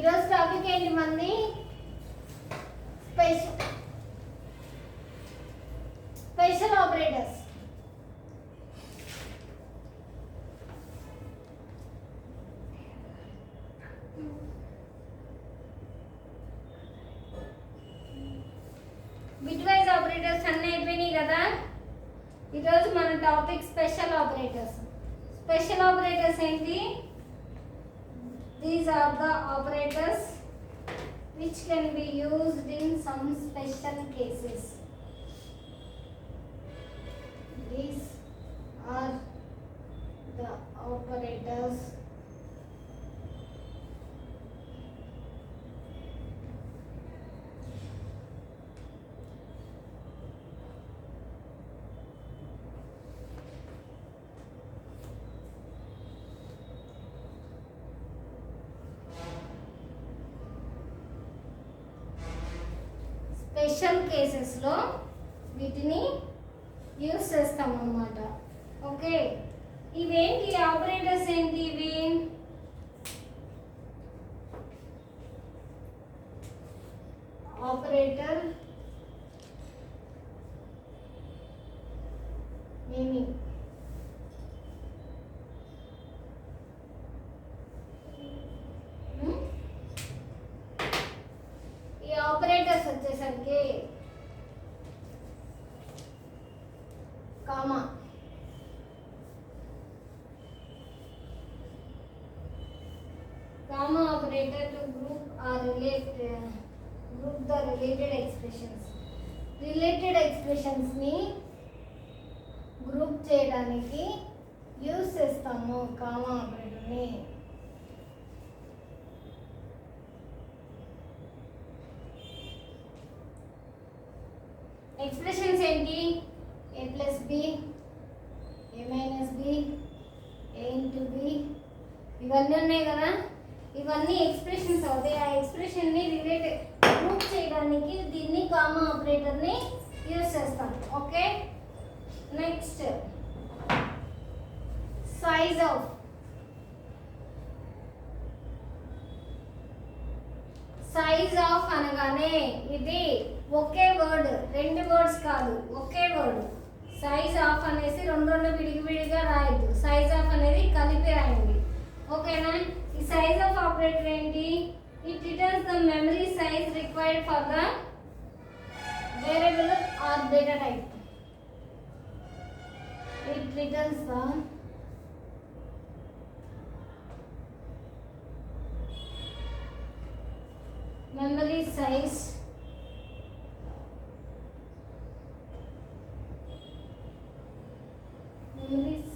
ఈరోజు టాపిక్ ఏంటి మంది? Special operators. బిట్వైజ్ ఆపరేటర్స్ అన్నీ అయిపోయినాయి కదా. ఈరోజు మన topic special operators. Special operators ఏంటి? These are the operators which can be used in some special cases. These are the operators special కేసెస్లో వీటిని యూస్ చేస్తాం అన్నమాట. ఓకే, ఇవేంటి ఆపరేటర్స్ ఏంటి? ఇవి ఆపరేటర్ నేమింగ్. ఈ ఆపరేటర్స్ వచ్చేసరికి comma, comma operator to group or related group the related expressions. Related expressions ని గ్రూప్ చేయడానికి యూస్ చేస్తాము కామా ఆపరేటర్ని. ఎక్స్ప్రెషన్స్ ఏంటి? a plus b, a minus b, a into b, ఇవన్నీ ఉన్నాయి కదా. ఇవన్నీ ఎక్స్ప్రెషన్స్ అవుతాయి. ఆ ఎక్స్ప్రెషన్ని రిలేటెడ్ గ్రూప్ చేయడానికి దీన్ని కామా ఆపరేటర్ని యూజ్ చేస్తాం. Okay, next size of. Size of అనగానే ఇది ఒకే వర్డ్, రెండు వర్డ్స్ కాదు, ఒకే వర్డ్. సైజ్ ఆఫ్ అనేసి రెండు విడిగా రాయద్దు. సైజ్ ఆఫ్ అనేది కలిపి రాయండి. ఓకేనా? ఈ సైజ్ ఆఫ్ ఆపరేటర్ ఏంటి? It returns the memory size required for the variable or data type. It returns the memory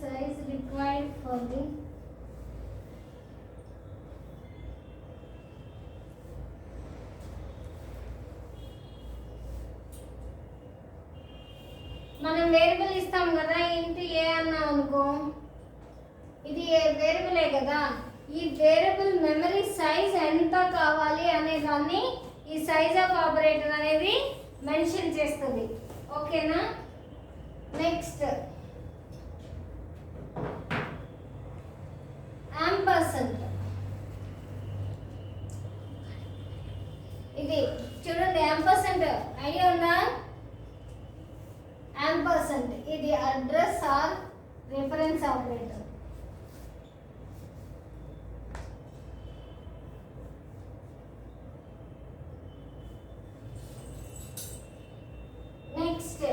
size required for the మనం వేరియబుల్ ఇస్తాం కదా, ఇంటూ ఏ అన్నాం అనుకో, ఇది వేరియబులే కదా. ఈ వేరియబుల్ మెమరీ సైజ్ ఎంత కావాలి అనే దాన్ని ఈ సైజ్ ఆఫ్ ఆపరేటర్ అనేది మెన్షన్ చేస్తుంది. ఓకేనా? Next ampersand. ఇది చూడండి, యాంపర్సెంట్ ఐడియా ఉందా? యాంపర్సెంట్ ఇది address or reference operator. Next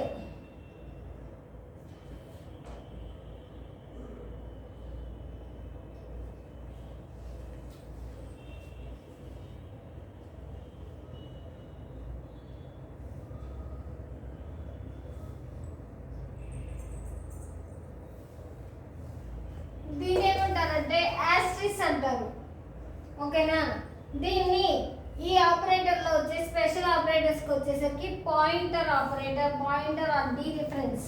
దీన్ని ఏమంటారంటే యాస్ట్రిక్స్ అంటారు. ఓకేనా? దీన్ని ఈ ఆపరేటర్లో వచ్చే స్పెషల్ ఆపరేటర్స్కి వచ్చేసరికి pointer operator, pointer or dereference.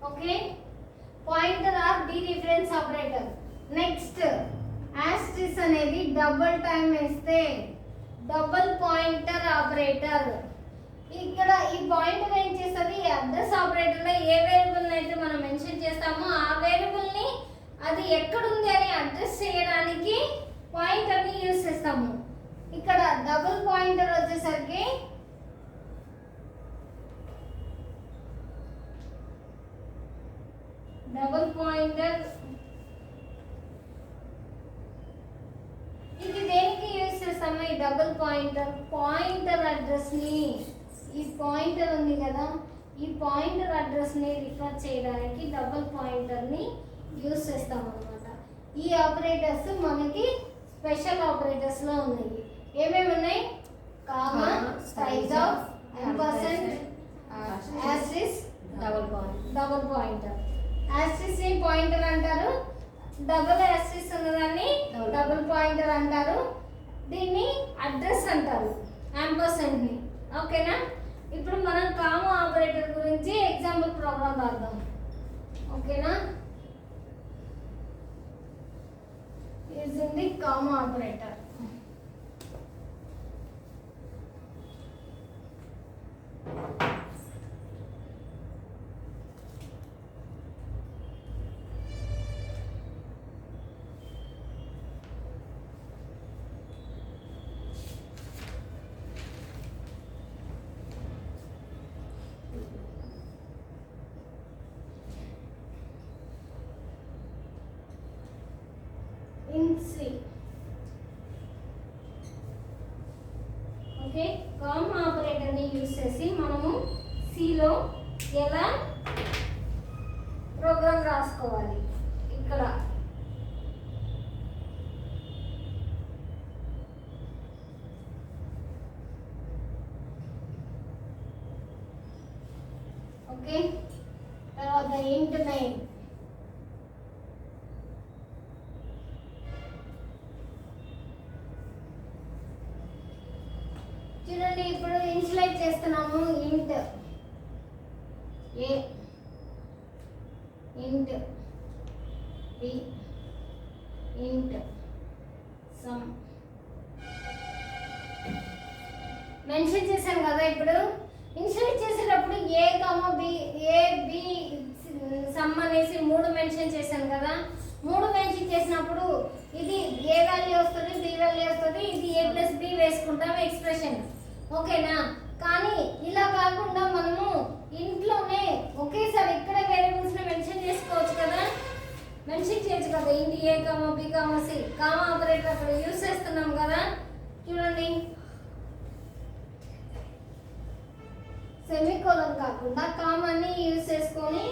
Okay, pointer or dereference operator. Next asterisk అనేది డబుల్ టైం వేస్తే డబుల్ పాయింటర్ ఆపరేటర్. ఇక్కడ ఈ పాయింటర్ ఏం చేస్తుంది, అడ్రస్ ఆపరేటర్లో ఏ వేరియబుల్ని అయితే మనం మెన్షన్ చేస్తామో ఆ వేరియబుల్ని అది ఎక్కడుంది అని అడ్రస్ చేయడానికి పాయింటర్ని యూజ్ చేస్తాము. ఇక్కడ డబుల్ పాయింటర్ వచ్చేసరికి డబుల్ పాయింటర్ ఇది దేనికి యూజ్ చేస్తాము? ఈ డబుల్ పాయింటర్ అడ్రస్ని, ఈ పాయింటర్ ఉంది కదా, ఈ పాయింటర్ అడ్రస్ని రిఫర్ చేయడానికి డబుల్ పాయింటర్ని యూజ్ చేస్తాం అన్నమాట. ఈ ఆపరేటర్స్ మనకి స్పెషల్ ఆపరేటర్స్లో ఉన్నాయి. ఏమేమి ఉన్నాయి? Comma, size of, ampersand, asterisk, double pointer. Asterisk ని పాయింటర్ అంటారు, డబుల్ యాస్టరిస్క్ ఉన్నదాన్ని డబుల్ పాయింటర్ అంటారు. దీన్ని అడ్రస్ అంటారు, యాంపర్సెంట్ ని. ఓకేనా? ఇప్పుడు మనం కామా ఆపరేటర్ గురించి ఎగ్జాంపుల్ ప్రోగ్రామ్ రాద్దాం. ఓకేనా? Using the comma operator. C. Okay, comma ఆపరేటర్ని యూజ్ చేసి మనము సిలో ఎలా ప్రోగ్రామ్ రాసుకోవాలి. ఇక్కడ ఓకే, తర్వాత int 9. చూడండి, ఇప్పుడు ఇనిషియలైజ్ చేస్తున్నాము. ఇంట్ ఏ, ఇంట్ బి, ఇంట్ సమ్ మెన్షన్ చేశాను కదా. ఇప్పుడు ఇనిషియలైజ్ చేసేటప్పుడు A comma B, A B sum అనేసి 3 మెన్షన్ చేశాను కదా. 3 మెన్షన్ చేసినప్పుడు ఇది ఏ వాల్యూ వస్తుంది, బి వాల్యూ వస్తుంది, ఇది ఏ ప్లస్ బి వేసుకుంటాం ఎక్స్ప్రెషన్. ఓకేనా? కానీ ఇలా కాకుండా మనము ఇంట్లోనే ఒకేసారి ఇక్కడ వేరియబుల్స్ ని మెన్షన్ చేసుకోవచ్చు కదా, మెన్షన్ చేయొచ్చు కదా. Int A comma B comma C, comma operator అక్కడ యూజ్ చేస్తున్నాం కదా. చూడండి, సెమీకోలన్ కాకుండా కామాని యూజ్ చేసుకొని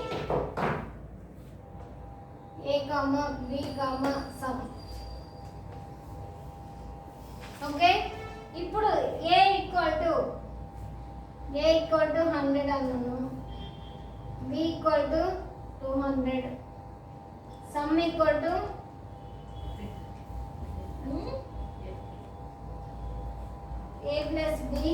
A comma B comma sum. Okay, ఇప్పుడు ఏ ఈక్వల్ టు 100 అన్నాను, B equal to 200, sum equal to A plus B.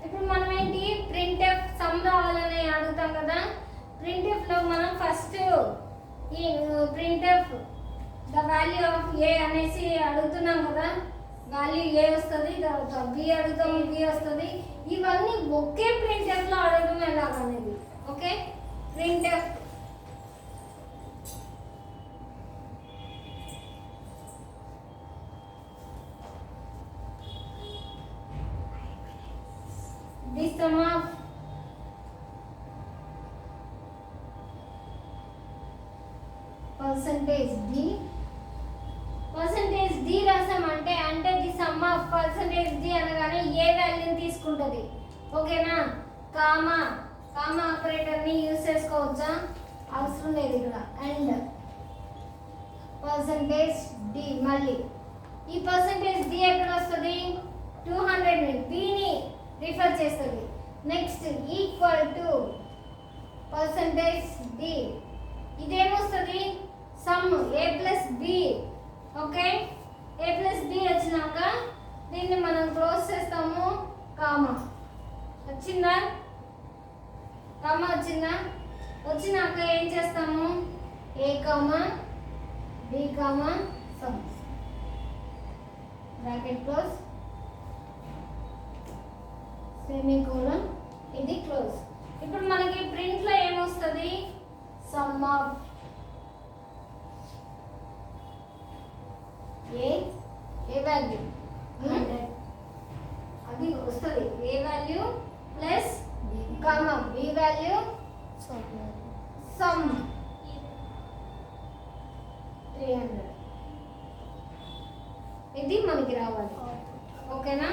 ఇప్పుడు మనం ఏంటి, ప్రింట్ఎఫ్ సమ్ రావాలని అడుగుతాం కదా. ప్రింట్ఎఫ్ లో మనం ఫస్ట్ ఈ ప్రింట్ఎఫ్ ద వాల్యూ ఆఫ్ ఏ అనేసి అడుగుతున్నాం కదా. వాల్యూ ఏ వస్తుంది, తర్వాత బి అడుగుతాం, బి వస్తుంది. ఇవన్నీ ఒకే ప్రింట్ఎఫ్ లో అడగడం ఎలాగనేది. Okay, printf the sum of percentage D రాసామంటే అంటే the sum of percentage D అనగానే ఏ వాల్యూని తీసుకుంటుంది. ఓకేనా? కామా ఆపరేటర్ని యూజ్ చేసుకోవచ్చా? అవసరం లేదు ఇక్కడ. అండ్ పర్సంటేజ్ డి, మళ్ళీ ఈ పర్సంటేజ్ డి ఎక్కడ వస్తుంది? 200 బిని రిఫర్ చేస్తుంది. Next equal to percentage D, ఇదేమొస్తుంది? Sum A plus B. Okay, A plus B వచ్చినాక దీన్ని మనం క్లోజ్ చేస్తాము. కామా వచ్చిందా? కామా వచ్చిందా? వచ్చినాక ఏం చేస్తాము? A comma B comma sum. Bracket close, semicolon, ఇది క్లోజ్. ఇప్పుడు మనకి ప్రింట్లో ఏమొస్తుంది? సమ్ ఆఫ్ ఏ వాల్యూ అది వస్తుంది. A value plus comma B value sum 300. ఇది మనకి రావాలి. ఓకేనా?